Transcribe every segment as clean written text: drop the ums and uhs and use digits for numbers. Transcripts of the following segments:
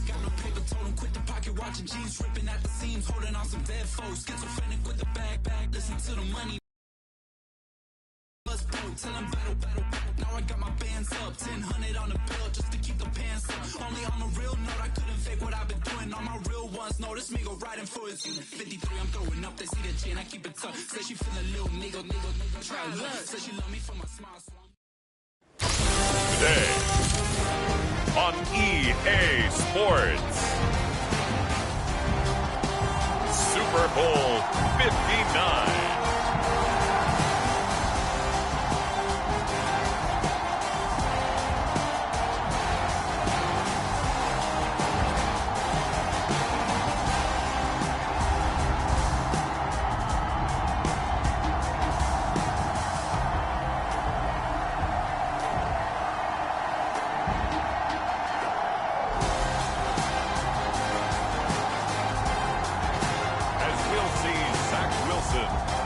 Got no paper, told him quit the pocket watching jeans, ripping at the seams, holding on some dead foes. Schizophrenic with the bag, listen to the money. Tell him battle. Now I got my bands up, 1000 on the bill just to keep the pants up. Only on the real note, I couldn't fake what I've been doing. All my real ones know this me go riding for his 53, I'm throwing up, they see the chain, I keep it tough. Say she feeling little nigga, try love. Say she love me for my smile. Today on EA Sports, Super Bowl 59.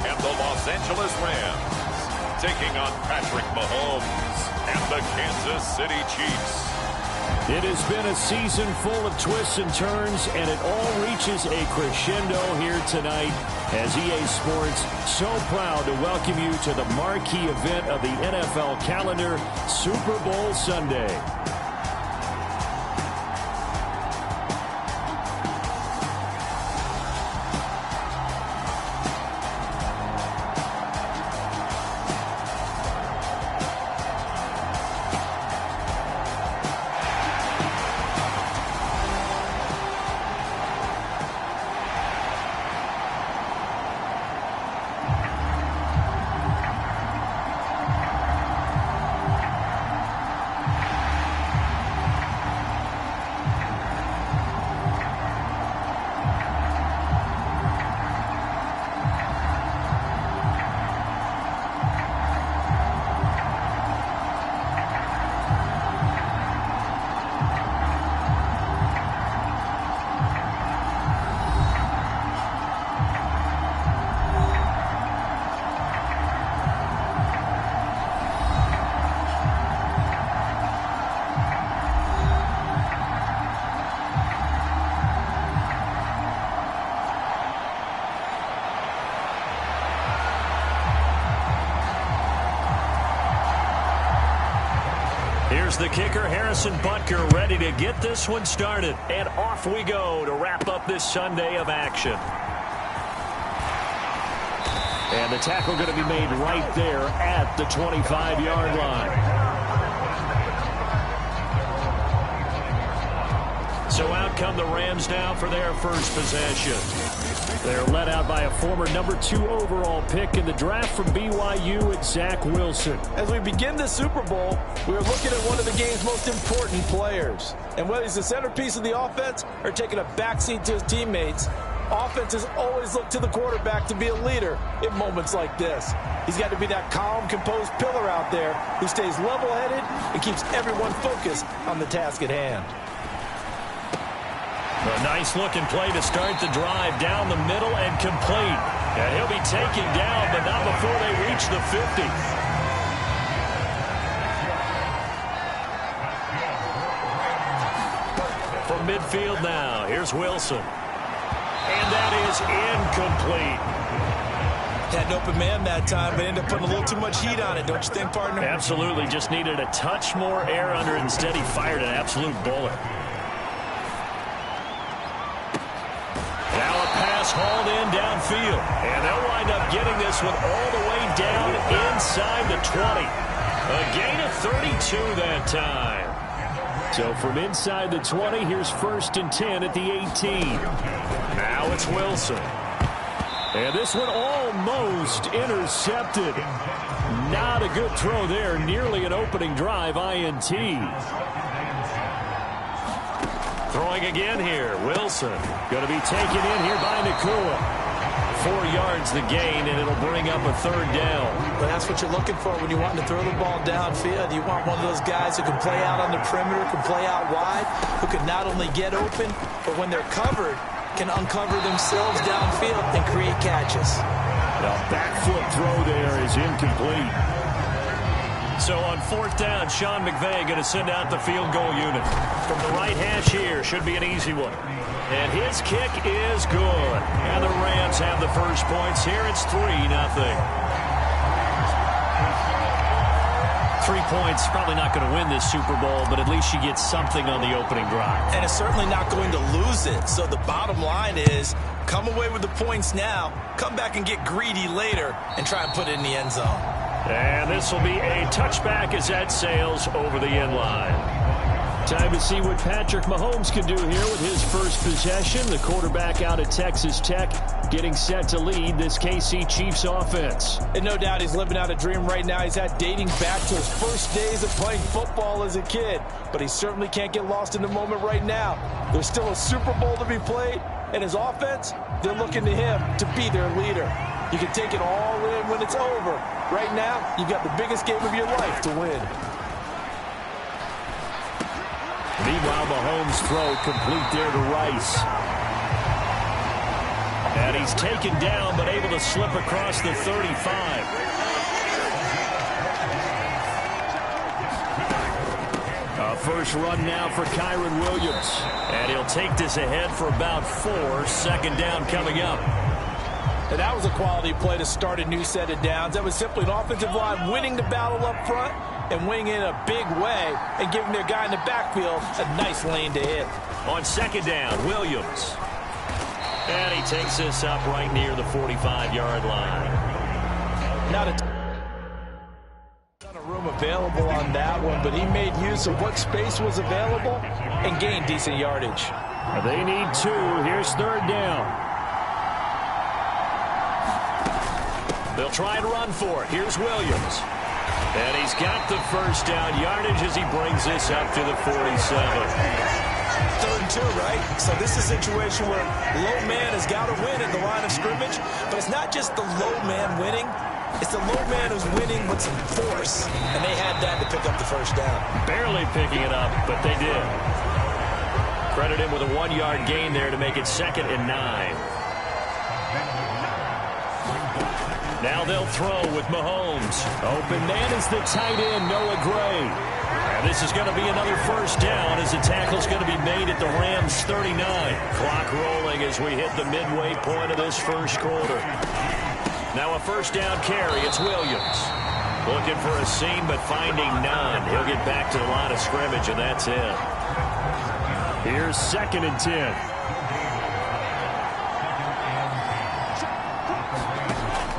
And the Los Angeles Rams taking on Patrick Mahomes and the Kansas City Chiefs. It has been a season full of twists and turns, and it all reaches a crescendo here tonight as EA Sports so proud to welcome you to the marquee event of the NFL calendar, Super Bowl Sunday. Here's the kicker, Harrison Butker, ready to get this one started. And off we go to wrap up this Sunday of action. And the tackle going to be made right there at the 25-yard line. So out come the Rams now for their first possession. They're led out by a former #2 overall pick in the draft from BYU, and Zach Wilson. As we begin the Super Bowl, we're looking at one of the game's most important players. And whether he's the centerpiece of the offense or taking a backseat to his teammates, offenses always look to the quarterback to be a leader in moments like this. He's got to be that calm, composed pillar out there who stays level-headed and keeps everyone focused on the task at hand. A nice-looking play to start the drive down the middle and complete. And he'll be taken down, but not before they reach the 50. From midfield now, here's Wilson. And that is incomplete. Had an open man that time, but ended up putting a little too much heat on it, don't you think, partner? Absolutely. Just needed a touch more air under it. Instead, he fired an absolute bullet. Hauled in downfield, and they'll wind up getting this one all the way down inside the 20. A gain of 32 that time. So from inside the 20, here's 1st and 10 at the 18. Now it's Wilson. And this one almost intercepted. Not a good throw there. Nearly an opening drive INT. Throwing again here, Wilson. Going to be taken in here by Nakua. 4 yards the gain, and it'll bring up a 3rd down. But that's what you're looking for when you want to throw the ball downfield. You want one of those guys who can play out on the perimeter, can play out wide, who can not only get open, but when they're covered, can uncover themselves downfield and create catches. The back foot throw there is incomplete. So on fourth down, Sean McVay going to send out the field goal unit. From the right hash here, should be an easy one. And his kick is good. And the Rams have the first points here. It's 3-0. 3 points, probably not going to win this Super Bowl, but at least you get something on the opening drive. And it's certainly not going to lose it. So the bottom line is, come away with the points now, come back and get greedy later, and try and put it in the end zone. And this will be a touchback as that sails over the end line. Time to see what Patrick Mahomes can do here with his first possession. The quarterback out at Texas Tech getting set to lead this KC Chiefs offense. And no doubt he's living out a dream right now. He's dating back to his first days of playing football as a kid. But he certainly can't get lost in the moment right now. There's still a Super Bowl to be played. And his offense, they're looking to him to be their leader. You can take it all in when it's over. Right now, you've got the biggest game of your life to win. Meanwhile, Mahomes' throw complete there to Rice. And he's taken down, but able to slip across the 35. A first run now for Kyren Williams. And he'll take this ahead for about 4. Second down coming up. And that was a quality play to start a new set of downs. That was simply an offensive line winning the battle up front and winning in a big way and giving their guy in the backfield a nice lane to hit. On second down, Williams. And he takes this up right near the 45-yard line. Not a ton of room available on that one, but he made use of what space was available and gained decent yardage. They need 2. Here's third down. They'll try and run for it. Here's Williams. And he's got the first down yardage as he brings this up to the 47. 3rd and 2, right? So this is a situation where low man has got to win at the line of scrimmage. But it's not just the low man winning. It's the low man who's winning with some force. And they had that to pick up the first down. Barely picking it up, but they did. Credit him with a 1-yard gain there to make it 2nd and 9. Now they'll throw with Mahomes. Open man is the tight end, Noah Gray. And this is going to be another first down as the tackle's going to be made at the Rams' 39. Clock rolling as we hit the midway point of this first quarter. Now a first down carry. It's Williams. Looking for a seam, but finding none. He'll get back to the line of scrimmage, and that's it. Here's 2nd and 10.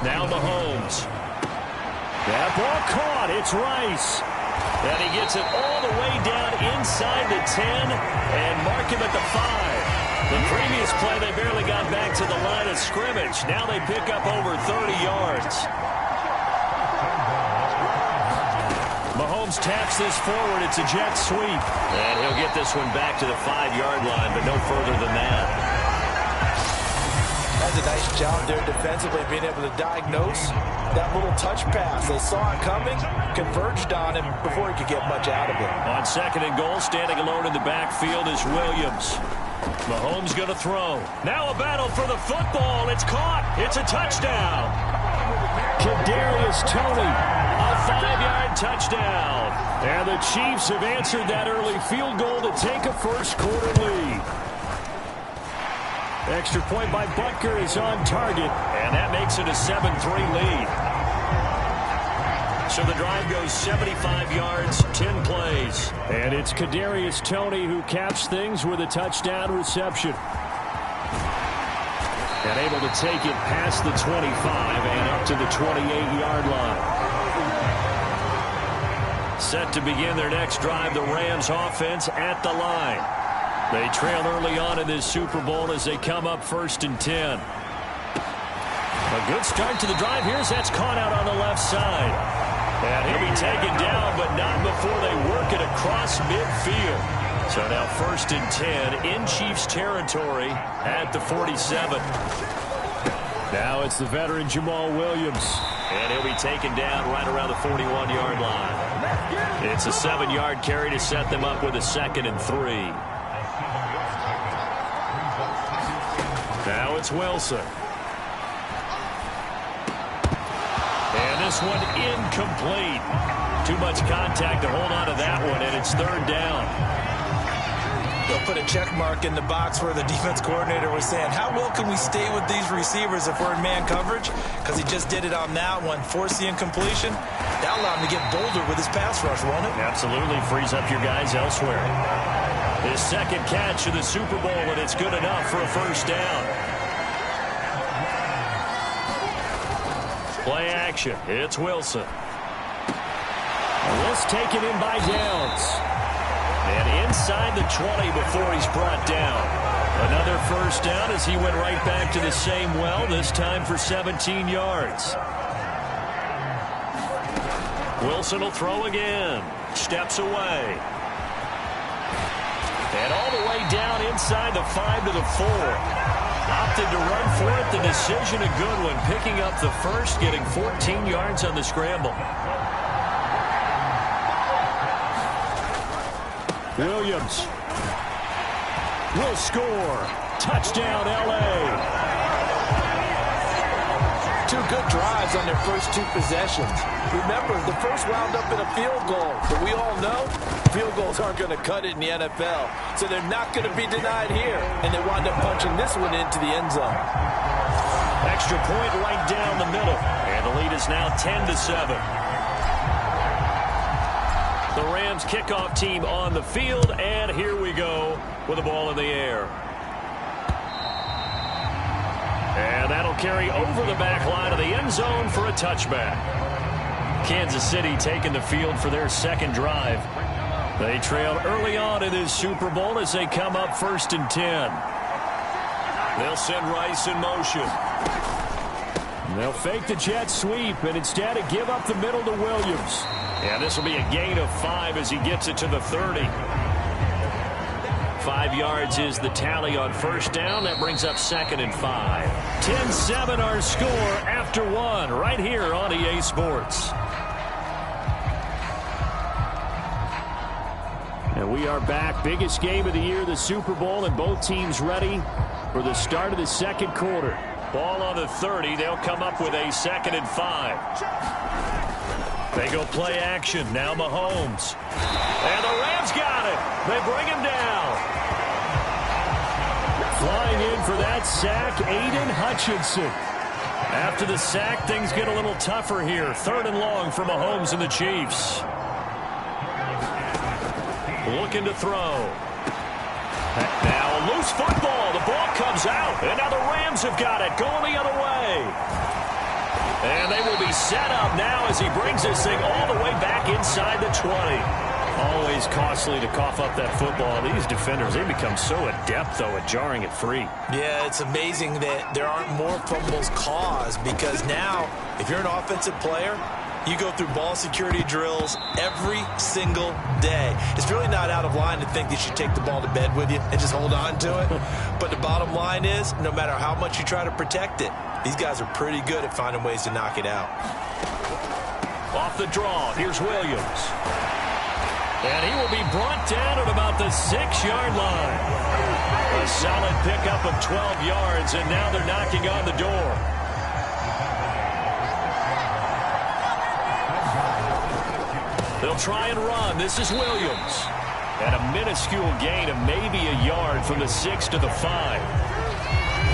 Now Mahomes. That ball caught. It's Rice. And he gets it all the way down inside the 10 and mark him at the 5. The previous play, they barely got back to the line of scrimmage. Now they pick up over 30 yards. Mahomes taps this forward. It's a jet sweep. And he'll get this one back to the 5-yard line, but no further than that. That's a nice job there defensively, being able to diagnose that little touch pass. They saw it coming, converged on him before he could get much out of it. On 2nd and goal, standing alone in the backfield is Williams. Mahomes going to throw. Now a battle for the football. It's caught. It's a touchdown. Kadarius Toney, a 5-yard touchdown. And the Chiefs have answered that early field goal to take a first quarter lead. Extra point by Butker is on target, and that makes it a 7-3 lead. So the drive goes 75 yards, 10 plays. And it's Kadarius Toney who caps things with a touchdown reception. And able to take it past the 25 and up to the 28-yard line. Set to begin their next drive, the Rams offense at the line. They trail early on in this Super Bowl as they come up 1st and 10. A good start to the drive here as that's caught out on the left side. And he'll be taken down, but not before they work it across midfield. So now 1st and 10 in Chiefs territory at the 47. Now it's the veteran Jamal Williams. And he'll be taken down right around the 41-yard line. It's a 7-yard carry to set them up with a 2nd and 3. Now it's Wilson. And this one incomplete. Too much contact to hold on to that one, and it's third down. They'll put a check mark in the box where the defense coordinator was saying, how well can we stay with these receivers if we're in man coverage? Because he just did it on that one, forced the incompletion. That allowed him to get bolder with his pass rush, won't it? Absolutely frees up your guys elsewhere. His second catch of the Super Bowl, and it's good enough for a first down. Play action. It's Wilson. This taken in by Downs. And inside the 20 before he's brought down. Another first down as he went right back to the same well, this time for 17 yards. Wilson will throw again. Steps away. And all the way down inside the 5 to the 4. Opted to run for it. The decision a good one. Picking up the first, getting 14 yards on the scramble. Williams will score. Touchdown, L.A. Two good drives on their first two possessions. Remember, the first wound up in a field goal. But we all know field goals aren't going to cut it in the NFL. So they're not going to be denied here. And they wind up punching this one into the end zone. Extra point right down the middle. And the lead is now 10-7. The Rams kickoff team on the field, and here we go with the ball in the air. And that'll carry over the back line of the end zone for a touchback. Kansas City taking the field for their second drive. They trailed early on in this Super Bowl as they come up 1st and 10. They'll send Rice in motion. They'll fake the jet sweep and instead give up the middle to Williams. And this will be a gain of 5 as he gets it to the 30. 5 yards is the tally on first down. That brings up 2nd and 5. 10-7 our score after 1 right here on EA Sports. And we are back. Biggest game of the year, the Super Bowl, and both teams ready for the start of the second quarter. Ball on the 30. They'll come up with a 2nd and 5. They go play action. Now Mahomes. And the Rams got it. They bring him down. Flying in for that sack, Aiden Hutchinson. After the sack, things get a little tougher here. 3rd and long for Mahomes and the Chiefs. Looking to throw. Now a loose football. The ball comes out. And now the Rams have got it. Going the other way. And they will be set up now as he brings this thing all the way back inside the 20. Always costly to cough up that football. These defenders, they become so adept, though, at jarring it free. Yeah, it's amazing that there aren't more fumbles caused because now, if you're an offensive player, you go through ball security drills every single day. It's really not out of line to think that you take the ball to bed with you and just hold on to it. But the bottom line is, no matter how much you try to protect it, these guys are pretty good at finding ways to knock it out. Off the draw, here's Williams. And he will be brought down at about the 6-yard line. A solid pickup of 12 yards, and now they're knocking on the door. They'll try and run. This is Williams. And a minuscule gain of maybe a yard from the 6 to the 5.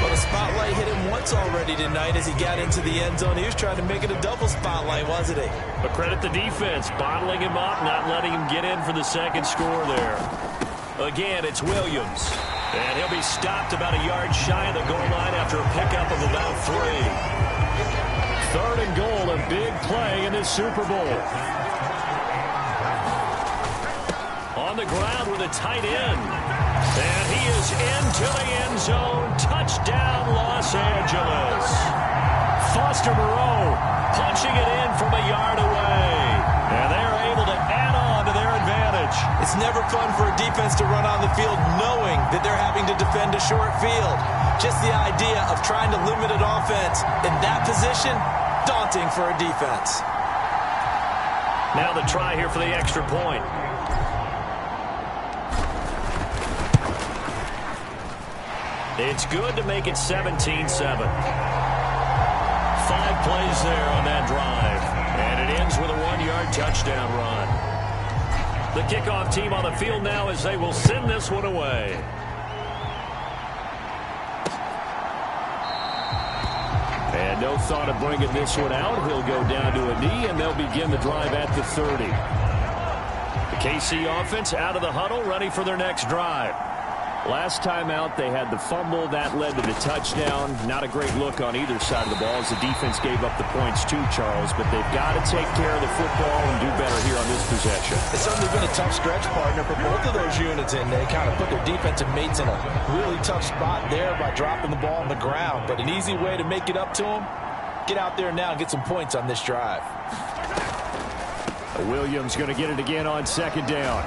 Well, the spotlight hit him once already tonight as he got into the end zone. He was trying to make it a double spotlight, wasn't he? But credit the defense, bottling him up, not letting him get in for the second score there. Again, it's Williams. And he'll be stopped about a yard shy of the goal line after a pickup of about 3. 3rd and goal, a big play in this Super Bowl. On the ground with a tight end. And he is into the end zone. Touchdown, Los Angeles. Foster Moreau punching it in from a yard away. And they're able to add on to their advantage. It's never fun for a defense to run on the field knowing that they're having to defend a short field. Just the idea of trying to limit an offense in that position, daunting for a defense. Now the try here for the extra point. It's good to make it 17-7. 5 plays there on that drive. And it ends with a 1-yard touchdown run. The kickoff team on the field now as they will send this one away. And no thought of bringing this one out. He'll go down to a knee, and they'll begin the drive at the 30. The KC offense out of the huddle, ready for their next drive. Last time out, they had the fumble. That led to the touchdown. Not a great look on either side of the ball as the defense gave up the points too, Charles. But they've got to take care of the football and do better here on this possession. It's certainly been a tough stretch, partner, for both of those units, and they kind of put their defensive mates in a really tough spot there by dropping the ball on the ground. But an easy way to make it up to them, get out there now and get some points on this drive. Williams going to get it again on second down.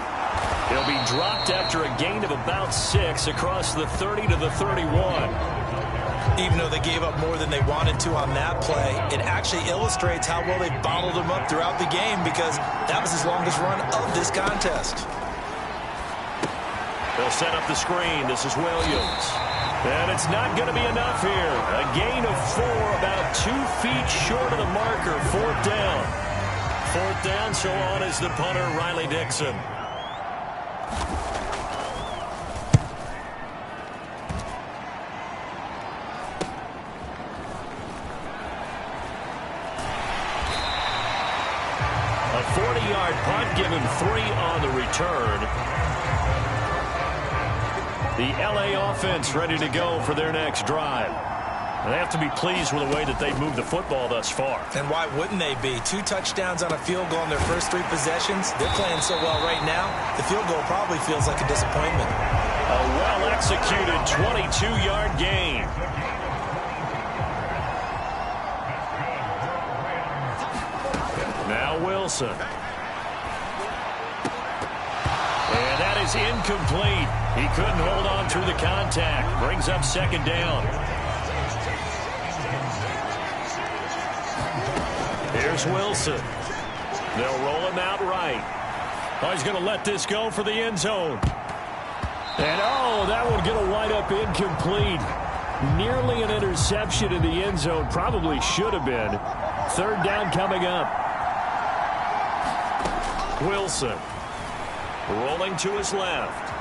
He'll be dropped after a gain of about 6 across the 30 to the 31. Even though they gave up more than they wanted to on that play, it actually illustrates how well they bottled him up throughout the game because that was his longest run of this contest. They'll set up the screen. This is Williams. And it's not going to be enough here. A gain of 4, about 2 feet short of the marker. 4th down. 4th down, so on is the punter, Riley Dixon. A 40-yard punt, give him 3 on the return. The LA offense ready to go for their next drive. They have to be pleased with the way that they've moved the football thus far. And why wouldn't they be? 2 touchdowns on a field goal in their first 3 possessions. They're playing so well right now, the field goal probably feels like a disappointment. A well-executed 22-yard gain. Now Wilson. And that is incomplete. He couldn't hold on through the contact. Brings up second down. Here's Wilson. They'll roll him out right. Oh, he's going to let this go for the end zone. And, oh, that one going to wind up incomplete. Nearly an interception in the end zone. Probably should have been. 3rd down coming up. Wilson rolling to his left.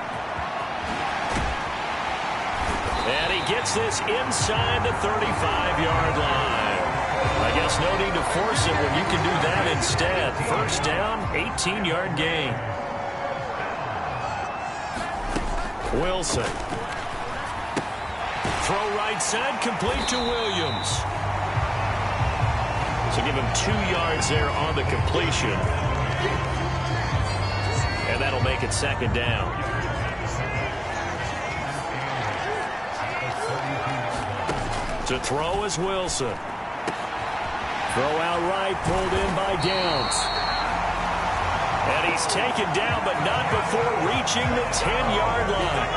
And he gets this inside the 35-yard line. I guess no need to force it when you can do that instead. 1st down, 18-yard gain. Wilson. Throw right side, complete to Williams. So give him 2 yards there on the completion. And that'll make it 2nd down. To throw is Wilson. Throw out right, pulled in by Downs. And he's taken down, but not before reaching the 10-yard line.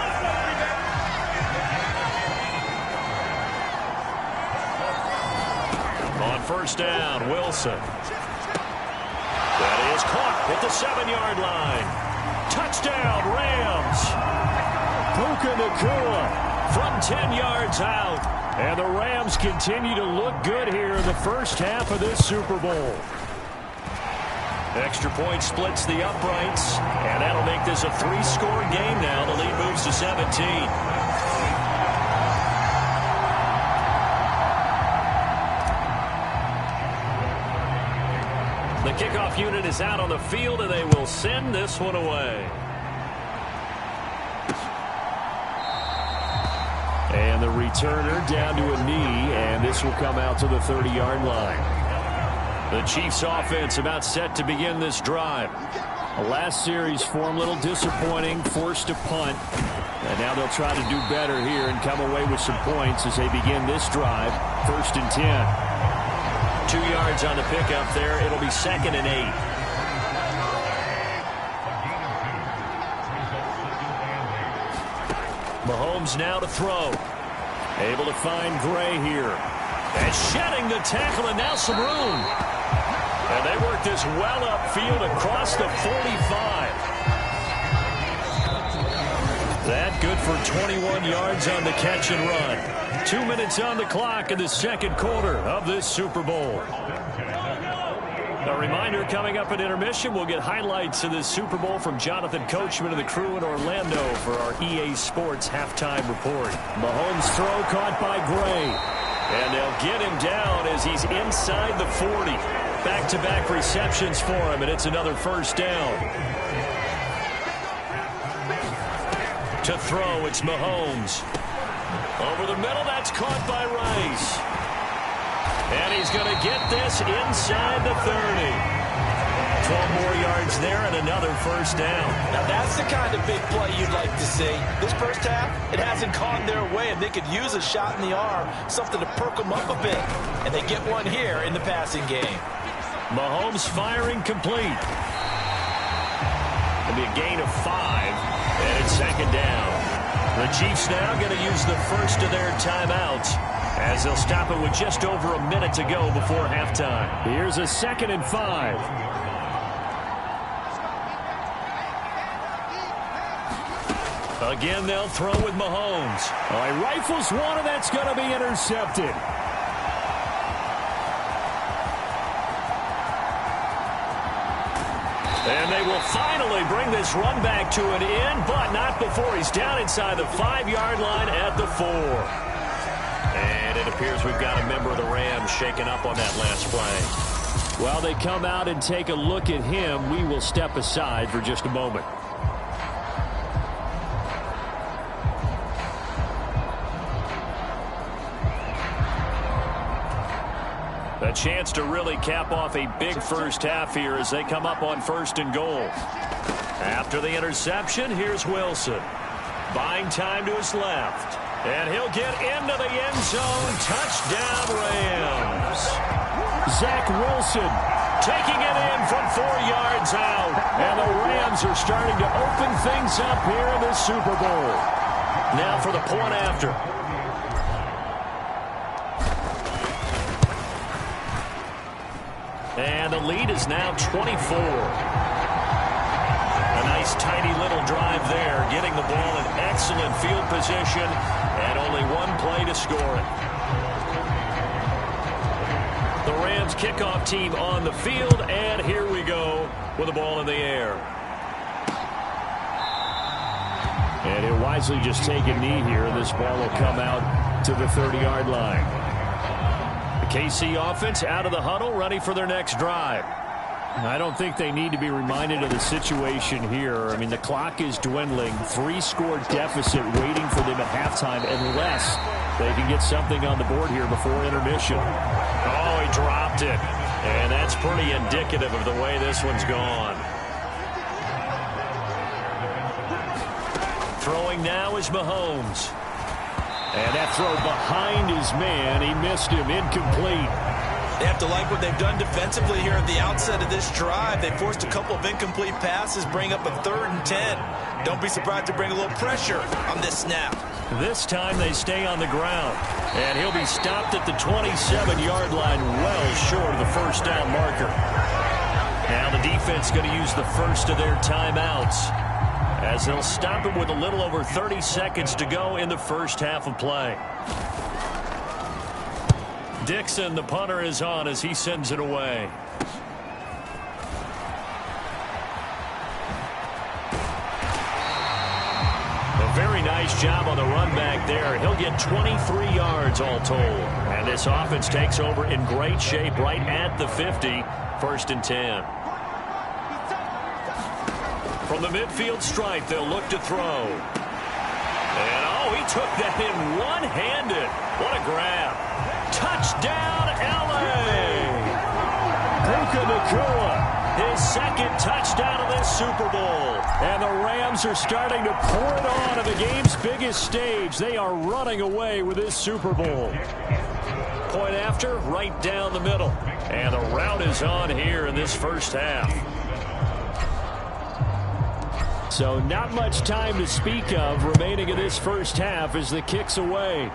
On 1st down, Wilson. That is caught at the 7-yard line. Touchdown, Rams. Puka Nacua from 10 yards out. And the Rams continue to look good here in the first half of this Super Bowl. Extra point splits the uprights, and that'll make this a 3-score game now. The lead moves to 17. The kickoff unit is out on the field, and they will send this one away. And the returner down to a knee, and this will come out to the 30-yard line. The Chiefs offense about set to begin this drive. The last series form a little disappointing, forced to punt. And now they'll try to do better here and come away with some points as they begin this drive. 1st and 10. 2 yards on the pickup there. It'll be 2nd and 8. Mahomes now to throw. Able to find Gray here. And shedding the tackle, and now some room. And they work this well upfield across the 45. That good for 21 yards on the catch and run. 2 minutes on the clock in the 2nd quarter of this Super Bowl. A reminder, coming up at intermission, we'll get highlights of this Super Bowl from Jonathan Coachman and the crew in Orlando for our EA Sports halftime report. Mahomes' throw caught by Gray. And they'll get him down as he's inside the 40. Back-to-back receptions for him, and it's another first down. To throw, it's Mahomes. Over the middle, that's caught by Rice. And he's going to get this inside the 30. 12 more yards there and another first down. Now that's the kind of big play you'd like to see. This first half, it hasn't gone their way, and they could use a shot in the arm, something to perk them up a bit. And they get one here in the passing game. Mahomes firing complete. It'll be a gain of 5, and it's second down. The Chiefs now going to use the first of their timeouts, as they'll stop it with just over a minute to go before halftime. Here's a 2nd and 5. Again, they'll throw with Mahomes. He rifles one, and that's going to be intercepted. And they will finally bring this run back to an end, but not before he's down inside the 5-yard line at the 4. And it appears we've got a member of the Rams shaken up on that last play. While they come out and take a look at him, we will step aside for just a moment. A chance to really cap off a big first half here as they come up on 1st and goal. After the interception, here's Wilson. Buying time to his left. And he'll get into the end zone. Touchdown, Rams. Zach Wilson taking it in from 4 yards out. And the Rams are starting to open things up here in the Super Bowl. Now for the point after. And the lead is now 24. A nice, tidy little drive there, getting the ball in excellent field position, and only one play to score it. The Rams kickoff team on the field, and here we go with the ball in the air. And he'll wisely just take a knee here. This ball will come out to the 30-yard line. KC offense out of the huddle, ready for their next drive. I don't think they need to be reminded of the situation here. I mean, the clock is dwindling. 3-score deficit waiting for them at halftime unless they can get something on the board here before intermission. Oh, he dropped it. And that's pretty indicative of the way this one's gone. Throwing now is Mahomes. And that throw behind his man, he missed him, incomplete. They have to like what they've done defensively here at the outset of this drive. They forced a couple of incomplete passes, bring up a 3rd and 10. Don't be surprised to bring a little pressure on this snap. This time they stay on the ground. And he'll be stopped at the 27-yard line, well short of the first down marker. Now the defense going to use the first of their timeouts, as they'll stop him with a little over 30 seconds to go in the first half of play. Dixon, the punter, is on as he sends it away. A very nice job on the run back there. He'll get 23 yards all told. And this offense takes over in great shape right at the 50. 1st and 10. From the midfield stripe, they'll look to throw. And, oh, he took that in one-handed. What a grab. Touchdown, L.A. Puka Nacua, his 2nd touchdown of this Super Bowl. And the Rams are starting to pour it on at the game's biggest stage. They are running away with this Super Bowl. Point after, right down the middle. And the route is on here in this first half. So not much time to speak of remaining in this first half as the kick's away.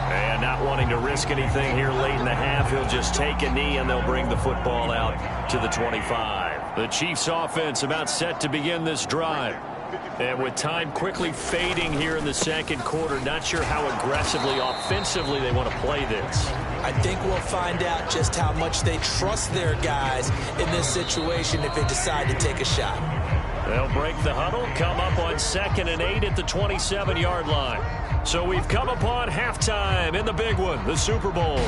And not wanting to risk anything here late in the half, he'll just take a knee and they'll bring the football out to the 25. The Chiefs offense about set to begin this drive. And with time quickly fading here in the 2nd quarter, not sure how aggressively, offensively they want to play this. I think we'll find out just how much they trust their guys in this situation if they decide to take a shot. They'll break the huddle, come up on 2nd and 8 at the 27-yard line. So we've come upon halftime in the big one, the Super Bowl.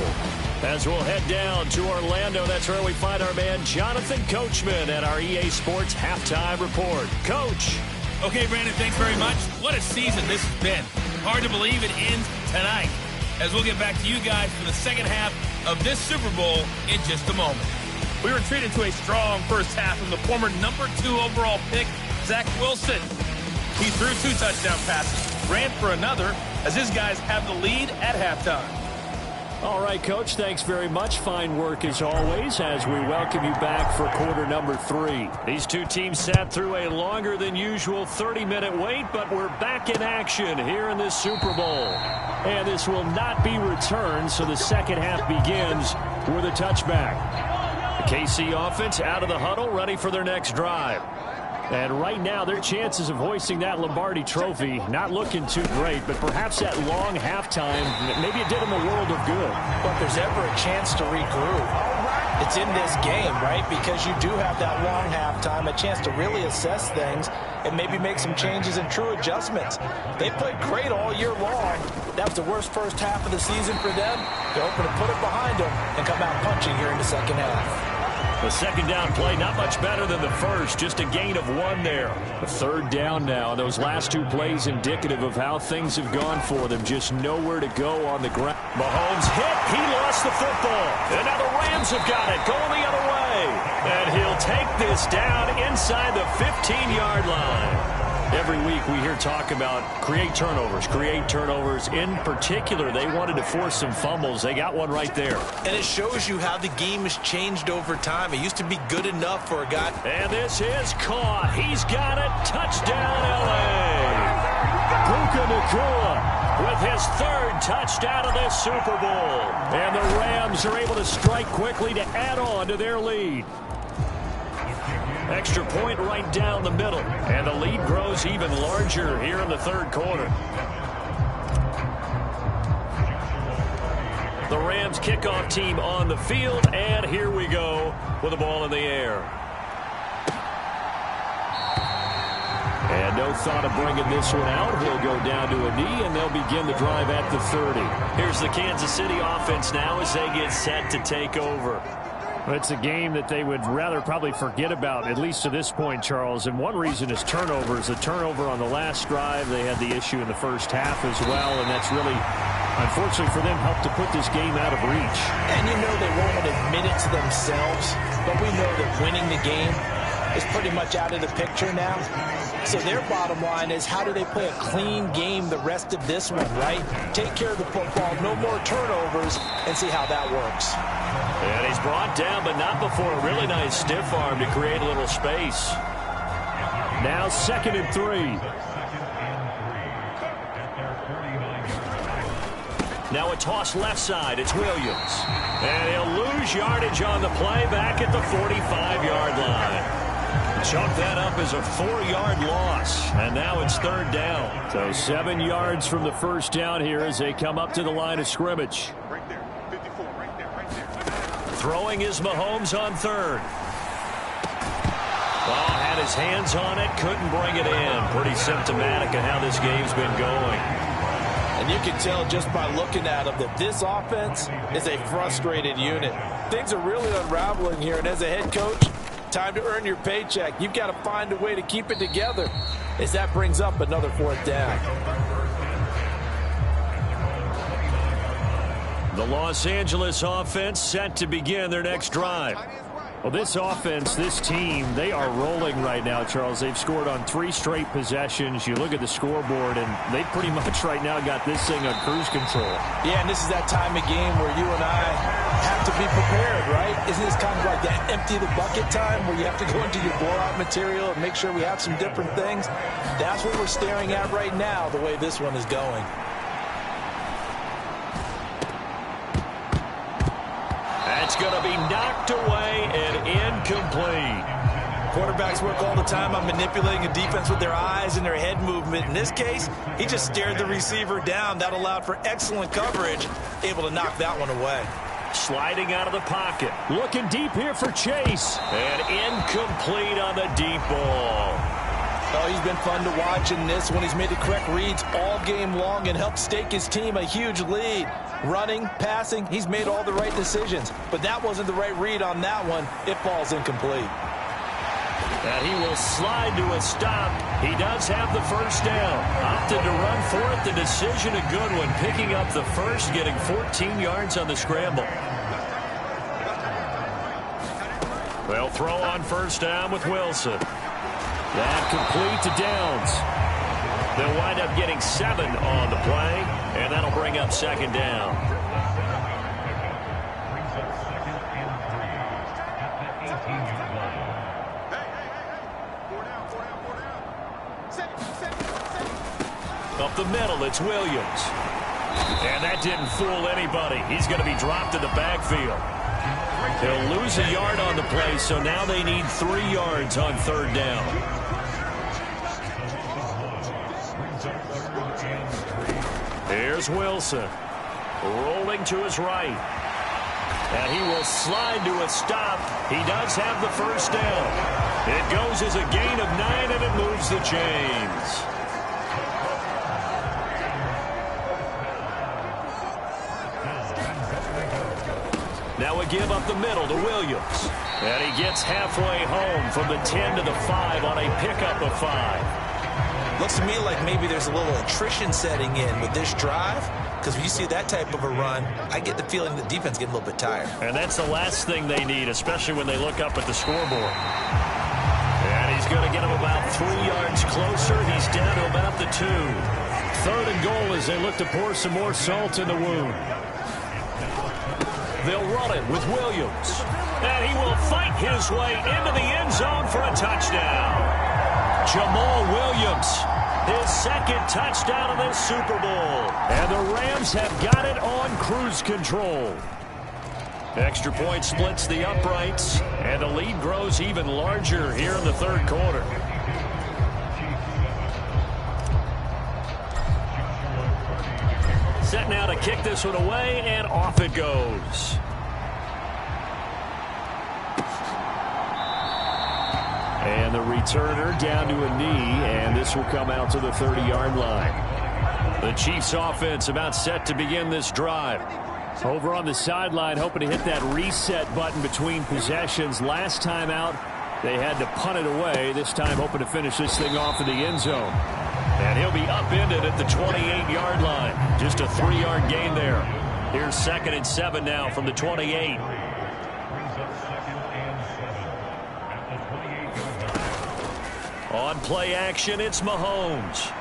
As we'll head down to Orlando, that's where we find our man Jonathan Coachman at our EA Sports Halftime Report. Coach. Okay, Brandon, thanks very much. What a season this has been. Hard to believe it ends tonight, as we'll get back to you guys for the second half of this Super Bowl in just a moment. We were treated to a strong first half from the former number 2 overall pick, Zach Wilson. He threw 2 touchdown passes, ran for another, as his guys have the lead at halftime. All right, Coach, thanks very much. Fine work as always as we welcome you back for quarter number 3. These two teams sat through a longer than usual 30-minute wait, but we're back in action here in this Super Bowl. And this will not be returned, so the second half begins with a touchback. The KC offense out of the huddle, ready for their next drive. And right now, their chances of hoisting that Lombardi trophy not looking too great, but perhaps that long halftime, maybe it did them a world of good. But if there's ever a chance to regroup, it's in this game, right? Because you do have that long halftime, a chance to really assess things and maybe make some changes and true adjustments. They played great all year long. That was the worst first half of the season for them. They're hoping to put it behind them and come out punching here in the second half. The second down play, not much better than the first, just a gain of 1 there. The third down now. Those last 2 plays indicative of how things have gone for them. Just nowhere to go on the ground. Mahomes hit. He lost the football. And now the Rams have got it, going the other way. And he'll take this down inside the 15-yard line. Every week we hear talk about create turnovers. In particular, they wanted to force some fumbles. They got one right there. And it shows you how the game has changed over time. It used to be good enough for a guy. And this is caught. He's got it. Touchdown, L.A. Puka Nacua with his 3rd touchdown of this Super Bowl. And the Rams are able to strike quickly to add on to their lead. Extra point right down the middle. And the lead grows even larger here in the third quarter. The Rams kickoff team on the field. And here we go with the ball in the air. And no thought of bringing this one out. He'll go down to a knee, and they'll begin the drive at the 30. Here's the Kansas City offense now as they get set to take over. It's a game that they would rather probably forget about, at least to this point, Charles. And one reason is turnovers. The turnover on the last drive, they had the issue in the first half as well, and that's really, unfortunately for them, helped to put this game out of reach. And you know they won't admit it to themselves, but we know that winning the game is pretty much out of the picture now. So their bottom line is, how do they play a clean game the rest of this one, right? Take care of the football, no more turnovers, and see how that works. And he's brought down, but not before a really nice stiff arm to create a little space. Now 2nd and 3. Now a toss left side. It's Williams. And he'll lose yardage on the play back at the 45-yard line. Chalk that up as a 4-yard loss. And now it's 3rd down. So 7 yards from the first down here as they come up to the line of scrimmage. Right there. 54, right there. Throwing is Mahomes on 3rd. Well, had his hands on it, couldn't bring it in. Pretty symptomatic of how this game's been going. And you can tell just by looking at them that this offense is a frustrated unit. Things are really unraveling here, and as a head coach, time to earn your paycheck. You've got to find a way to keep it together as that brings up another 4th down. The Los Angeles offense set to begin their next drive. Well, this offense, this team, they are rolling right now, Charles. They've scored on 3 straight possessions. You look at the scoreboard, and they pretty much right now got this thing on cruise control. Yeah, and this is that time of game where you and I have to be prepared, right? Isn't this kind of like that empty the bucket time where you have to go into your blowout material and make sure we have some different things? That's what we're staring at right now, the way this one is going. That's going to be knocked away and incomplete. Quarterbacks work all the time on manipulating a defense with their eyes and their head movement. In this case, he just stared the receiver down. That allowed for excellent coverage, able to knock that one away. Sliding out of the pocket. Looking deep here for Chase. And incomplete on the deep ball. Oh, he's been fun to watch in this one. He's made the correct reads all game long and helped stake his team a huge lead. Running, passing, he's made all the right decisions. But that wasn't the right read on that one. It falls incomplete. And he will slide to a stop. He does have the first down. Opted to run for it. The decision a good one. Picking up the first, getting 14 yards on the scramble. They'll throw on first down with Wilson. That complete to Downs. They'll wind up getting 7 on the play, and that'll bring up second down. Up the middle, it's Williams. And that didn't fool anybody. He's going to be dropped in the backfield. They'll lose a yard on the play, so now they need 3 yards on third down. Here's Wilson. Rolling to his right. And he will slide to a stop. He does have the first down. It goes as a gain of 9, and it moves the chains. Now a give up the middle to Williams. And he gets halfway home from the 10 to the 5 on a pickup of 5. Looks to me like maybe there's a little attrition setting in with this drive. Because when you see that type of a run, I get the feeling the defense getting a little bit tired. And that's the last thing they need, especially when they look up at the scoreboard. And he's going to get him about 3 yards closer. He's down to about the 2. Third and goal as they look to pour some more salt in the wound. They'll run it with Williams. And he will fight his way into the end zone for a touchdown. Jamal Williams, his second touchdown of this Super Bowl. And the Rams have got it on cruise control. Extra point splits the uprights, and the lead grows even larger here in the third quarter. Set now to kick this one away, and off it goes. And the returner down to a knee, and this will come out to the 30-yard line. The Chiefs offense about set to begin this drive. Over on the sideline, hoping to hit that reset button between possessions. Last time out, they had to punt it away. This time hoping to finish this thing off in the end zone. And he'll be upended at the 28-yard line. Just a 3-yard gain there. Here's 2nd and 7 now from the 28. On play action, it's Mahomes.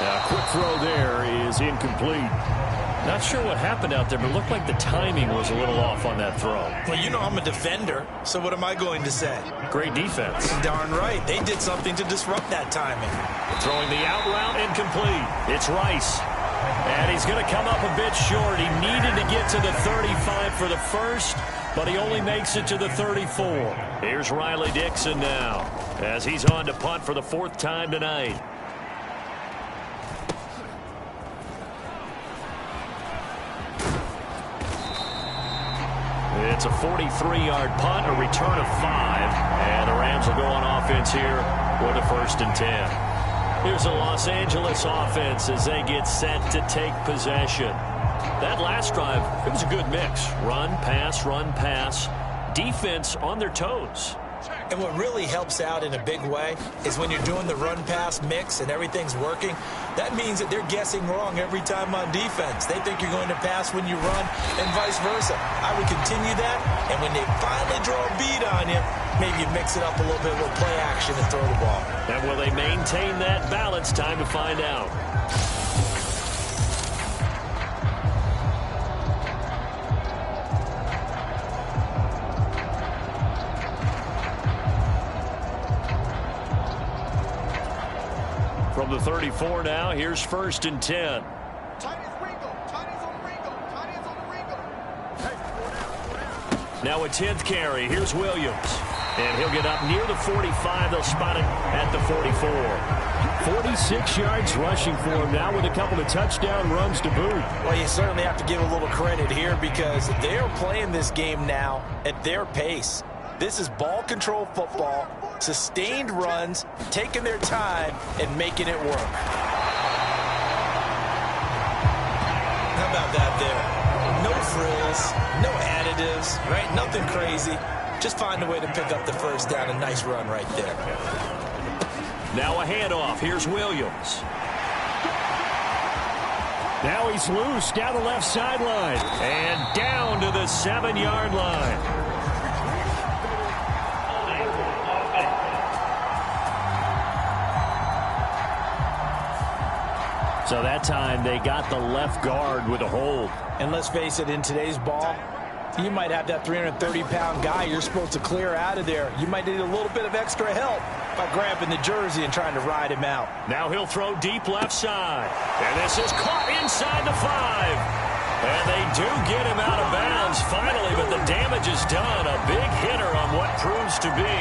A quick throw there is incomplete. Not sure what happened out there, but it looked like the timing was a little off on that throw. Well, you know I'm a defender, so what am I going to say? Great defense. Darn right. They did something to disrupt that timing. Throwing the out route, incomplete. It's Rice. And he's going to come up a bit short. He needed to get to the 35 for the first, but he only makes it to the 34. Here's Riley Dixon now, as he's on to punt for the 4th time tonight. It's a 43-yard punt, a return of 5, and the Rams will go on offense here with a 1st and 10. Here's the Los Angeles offense as they get set to take possession. That last drive, it was a good mix. Run, pass, defense on their toes. And what really helps out in a big way is when you're doing the run-pass mix and everything's working, that means that they're guessing wrong every time on defense. They think you're going to pass when you run and vice versa. I would continue that, and when they finally draw a beat on you, maybe you mix it up a little bit with play action and throw the ball. And will they maintain that balance? Time to find out. From the 34 now, here's 1st and 10. Now a 10th carry. Here's Williams. And he'll get up near the 45. They'll spot it at the 44. 46 yards rushing for him now with a couple of touchdown runs to boot. Well, you certainly have to give a little credit here because they're playing this game now at their pace. This is ball control football, sustained runs, taking their time and making it work. How about that there? No frills, no additives, right? Nothing crazy. Just find a way to pick up the first down. A nice run right there. Now a handoff. Here's Williams. Now he's loose down the left sideline. And down to the 7-yard line. So that time they got the left guard with a hold. And let's face it, in today's ball, you might have that 330-pound guy you're supposed to clear out of there. You might need a little bit of extra help by grabbing the jersey and trying to ride him out. Now he'll throw deep left side. And this is caught inside the 5. And they do get him out of bounds finally, but the damage is done. A big hitter on what proves to be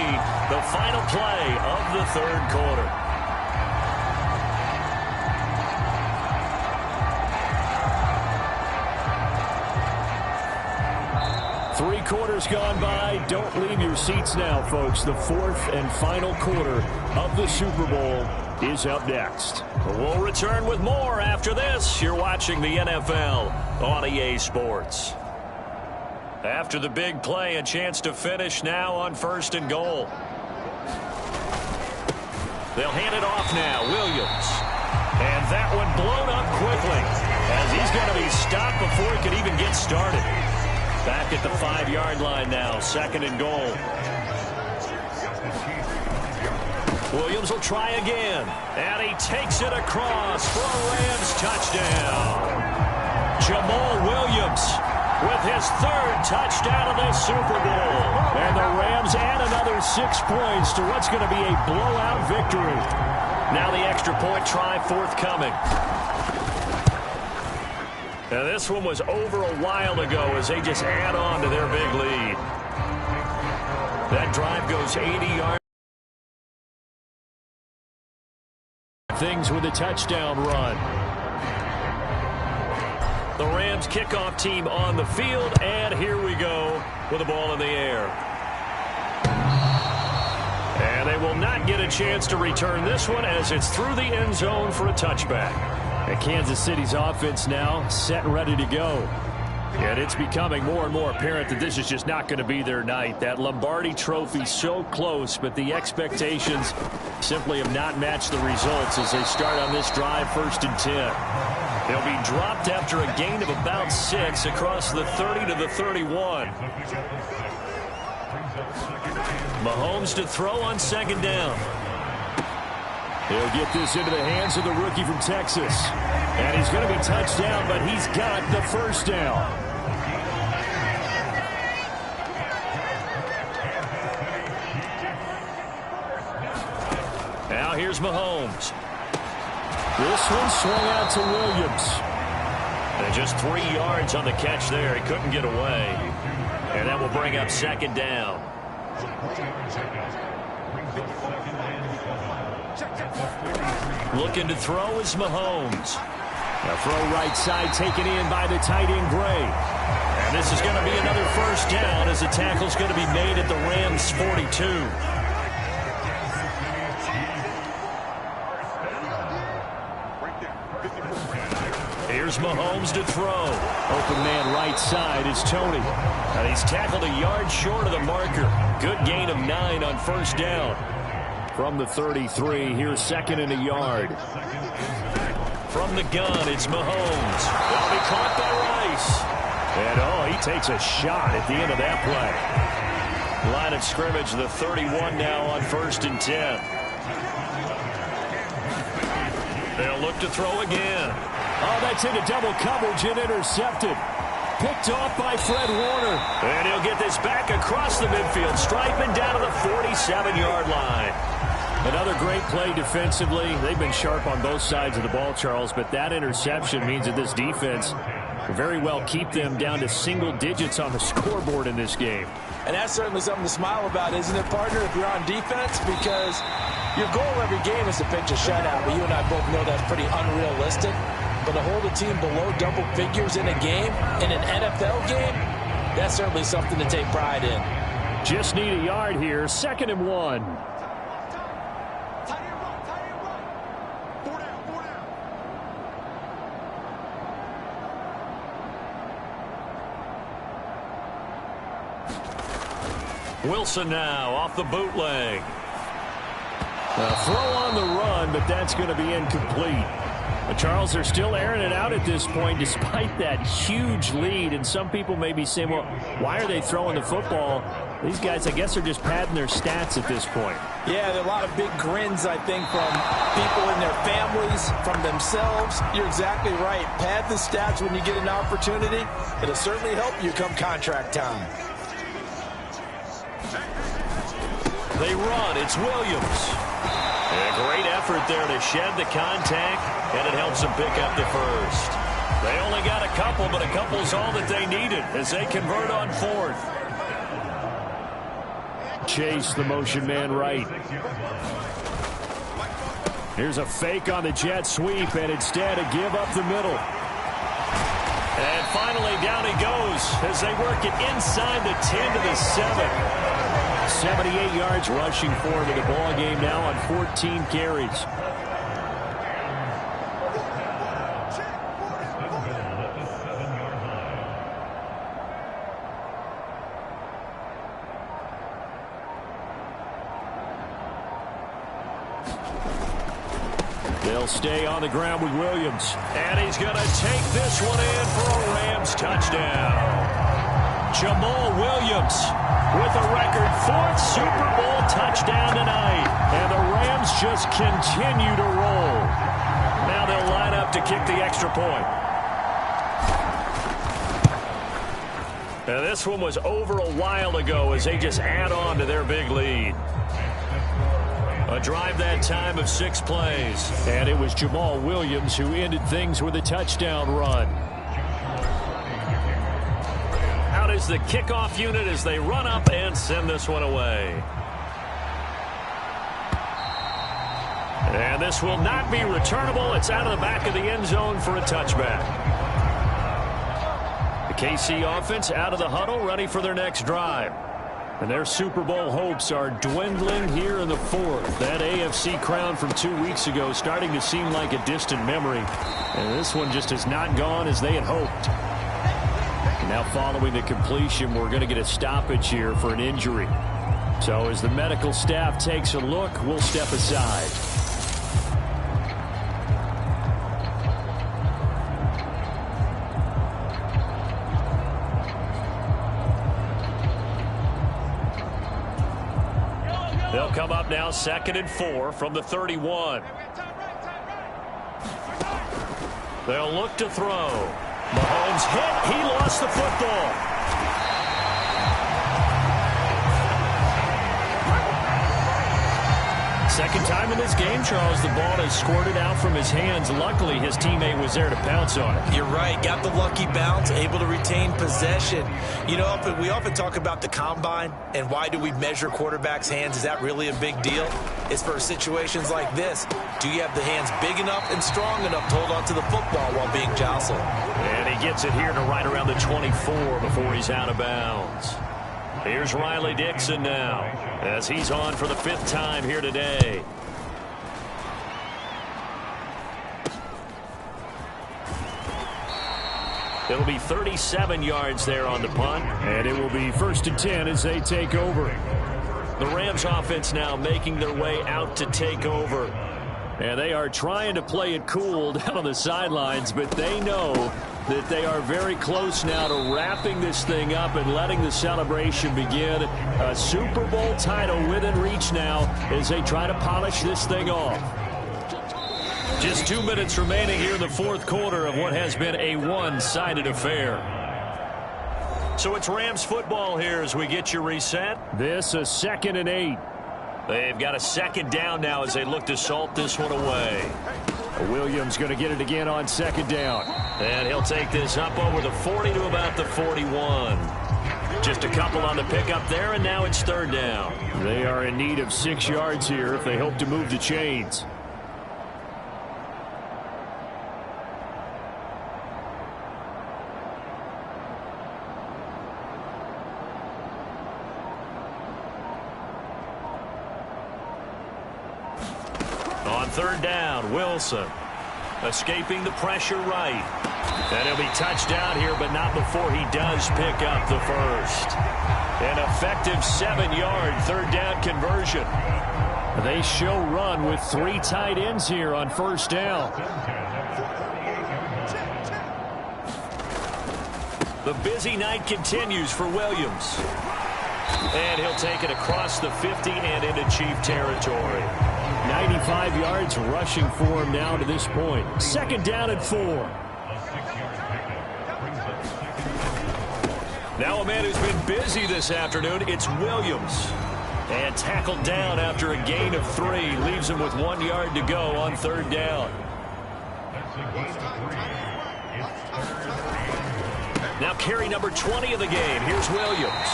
the final play of the third quarter. Three quarters gone by. Don't leave your seats now, folks. The fourth and final quarter of the Super Bowl is up next. We'll return with more after this. You're watching the NFL on EA Sports. After the big play, a chance to finish now on 1st and goal. They'll hand it off now. Williams. And that one blown up quickly as he's going to be stopped before he could even get started. Back at the 5-yard line now, 2nd and goal. Williams will try again, and he takes it across for a Rams touchdown. Jamal Williams with his 3rd touchdown of the Super Bowl. And the Rams add another 6 points to what's going to be a blowout victory. Now the extra point try forthcoming. Now this one was over a while ago as they just add on to their big lead. That drive goes 80 yards. Things with a touchdown run. The Rams kickoff team on the field, and here we go with the ball in the air. And they will not get a chance to return this one as it's through the end zone for a touchback. And Kansas City's offense now set and ready to go. And it's becoming more and more apparent that this is just not going to be their night. That Lombardi trophy so close, but the expectations simply have not matched the results as they start on this drive 1st and 10. They'll be dropped after a gain of about 6 across the 30 to the 31. Mahomes to throw on 2nd down. He'll get this into the hands of the rookie from Texas. And he's going to be touched down, but he's got the 1st down. Now here's Mahomes. This one swung out to Williams. And just 3 yards on the catch there. He couldn't get away. And that will bring up 2nd down. Looking to throw is Mahomes. A throw right side taken in by the tight end Gray. And this is going to be another 1st down as the tackle's going to be made at the Rams 42. Here's Mahomes to throw. Open man right side is Tony. And he's tackled a yard short of the marker. Good gain of 9 on 1st down. From the 33, here's 2nd and a yard. From the gun, it's Mahomes. That'll be caught by Rice. And, he takes a shot at the end of that play. Line of scrimmage, the 31 now on 1st and 10. They'll look to throw again. Oh, that's into double coverage and intercepted. Picked off by Fred Warner. And he'll get this back across the midfield stripe and down to the 47-yard line. Another great play defensively. They've been sharp on both sides of the ball, Charles, but that interception means that this defense very well keep them down to single digits on the scoreboard in this game. And that's certainly something to smile about, isn't it, partner, if you're on defense? Because your goal every game is to pitch a shutout, but you and I both know that's pretty unrealistic. But to hold a team below double figures in a game, in an NFL game, that's certainly something to take pride in. Just need a yard here, 2nd and 1. Wilson now off the bootleg. A throw on the run, but that's going to be incomplete. But Charles, they're still airing it out at this point despite that huge lead. And some people may be saying, well, why are they throwing the football? These guys, I guess, are just padding their stats at this point. Yeah, there are a lot of big grins, I think, from people and their families, from themselves. You're exactly right. Pad the stats when you get an opportunity. It'll certainly help you come contract time. They run. It's Williams. A great effort there to shed the contact, and it helps them pick up the first. They only got a couple, but a couple's all that they needed as they convert on 4th. Chase the motion man right. Here's a fake on the jet sweep, and instead a give up the middle. And finally down he goes as they work it inside the 10 to the 7. 78 yards rushing for him in the ball game now on 14 carries. They'll stay on the ground with Williams. And he's going to take this one in for a Rams touchdown. Jamal Williams with a record 4th Super Bowl touchdown tonight. And the Rams just continue to roll. Now they'll line up to kick the extra point. Now this one was over a while ago as they just add on to their big lead. A drive that time of 6 plays. And it was Jamal Williams who ended things with a touchdown run. Out is the kickoff unit as they run up and send this one away. And this will not be returnable. It's out of the back of the end zone for a touchback. The KC offense out of the huddle, ready for their next drive. And their Super Bowl hopes are dwindling here in the 4th. That AFC crown from 2 weeks ago starting to seem like a distant memory. And this one just has not gone as they had hoped. And now following the completion, we're going to get a stoppage here for an injury. So as the medical staff takes a look, we'll step aside. They'll come up now 2nd and 4 from the 31. They'll look to throw. Mahomes hit. He lost the football. Second time in this game, Charles, the ball has squirted out from his hands. Luckily, his teammate was there to pounce on it. You're right. Got the lucky bounce, able to retain possession. You know, we often talk about the combine and why do we measure quarterbacks' hands. Is that really a big deal? It's for situations like this. Do you have the hands big enough and strong enough to hold on to the football while being jostled? And he gets it here to right around the 24 before he's out of bounds. Here's Riley Dixon now as he's on for the 5th time here today. It'll be 37 yards there on the punt. And it will be 1st and 10 as they take over. The Rams offense now making their way out to take over. And they are trying to play it cool down on the sidelines, but they know that they are very close now to wrapping this thing up and letting the celebration begin. A Super Bowl title within reach now as they try to polish this thing off. Just 2 minutes remaining here in the 4th quarter of what has been a one-sided affair. So it's Rams football here as we get you reset. This a 2nd and 8. They've got a 2nd down now as they look to salt this one away. Williams going to get it again on 2nd down. And he'll take this up over the 40 to about the 41. Just a couple on the pickup there, and now it's third down. They are in need of 6 yards here if they hope to move the chains. On third down, Wilson escaping the pressure right. And he'll be touched down here, but not before he does pick up the first. An effective 7-yard third down conversion. They show run with 3 tight ends here on first down. The busy night continues for Williams. And he'll take it across the 50 and into Chief territory. 95 yards rushing for him now to this point. Second down and 4. Now a man who's been busy this afternoon, it's Williams. And tackled down after a gain of 3. Leaves him with 1 yard to go on third down. Now carry number 20 of the game. Here's Williams.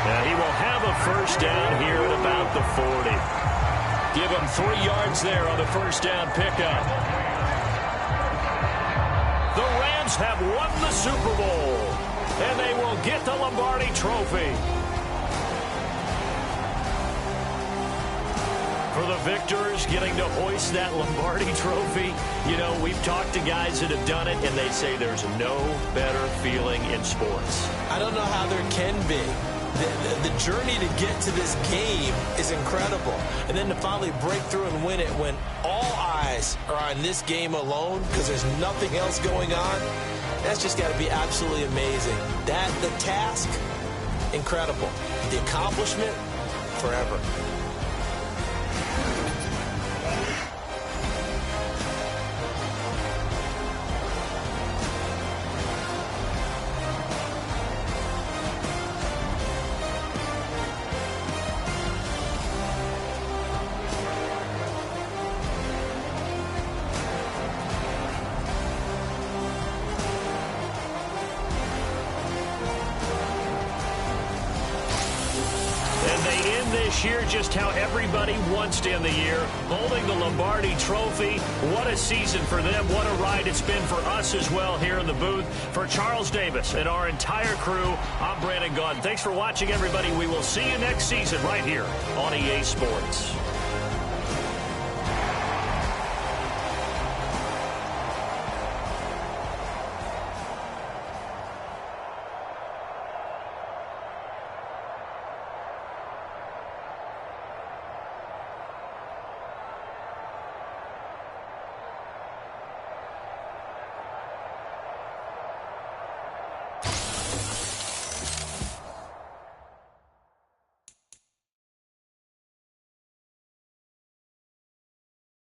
Now he will have a first down here at about the 40. Give him 3 yards there on the first down pickup. The Rams have won the Super Bowl, and they will get the Lombardi Trophy. For the victors getting to hoist that Lombardi Trophy, you know, we've talked to guys that have done it, and they say there's no better feeling in sports. I don't know how there can be. The journey to get to this game is incredible. And then to finally break through and win it when all eyes are on this game alone because there's nothing else going on, that's just got to be absolutely amazing. The task, incredible. The accomplishment, forever. Year just how everybody wants to end the year, holding the Lombardi Trophy. What a season for them. What a ride it's been for us as well here in the booth. For Charles Davis and our entire crew, I'm Brandon Gaudin. Thanks for watching, everybody. We will see you next season right here on EA Sports.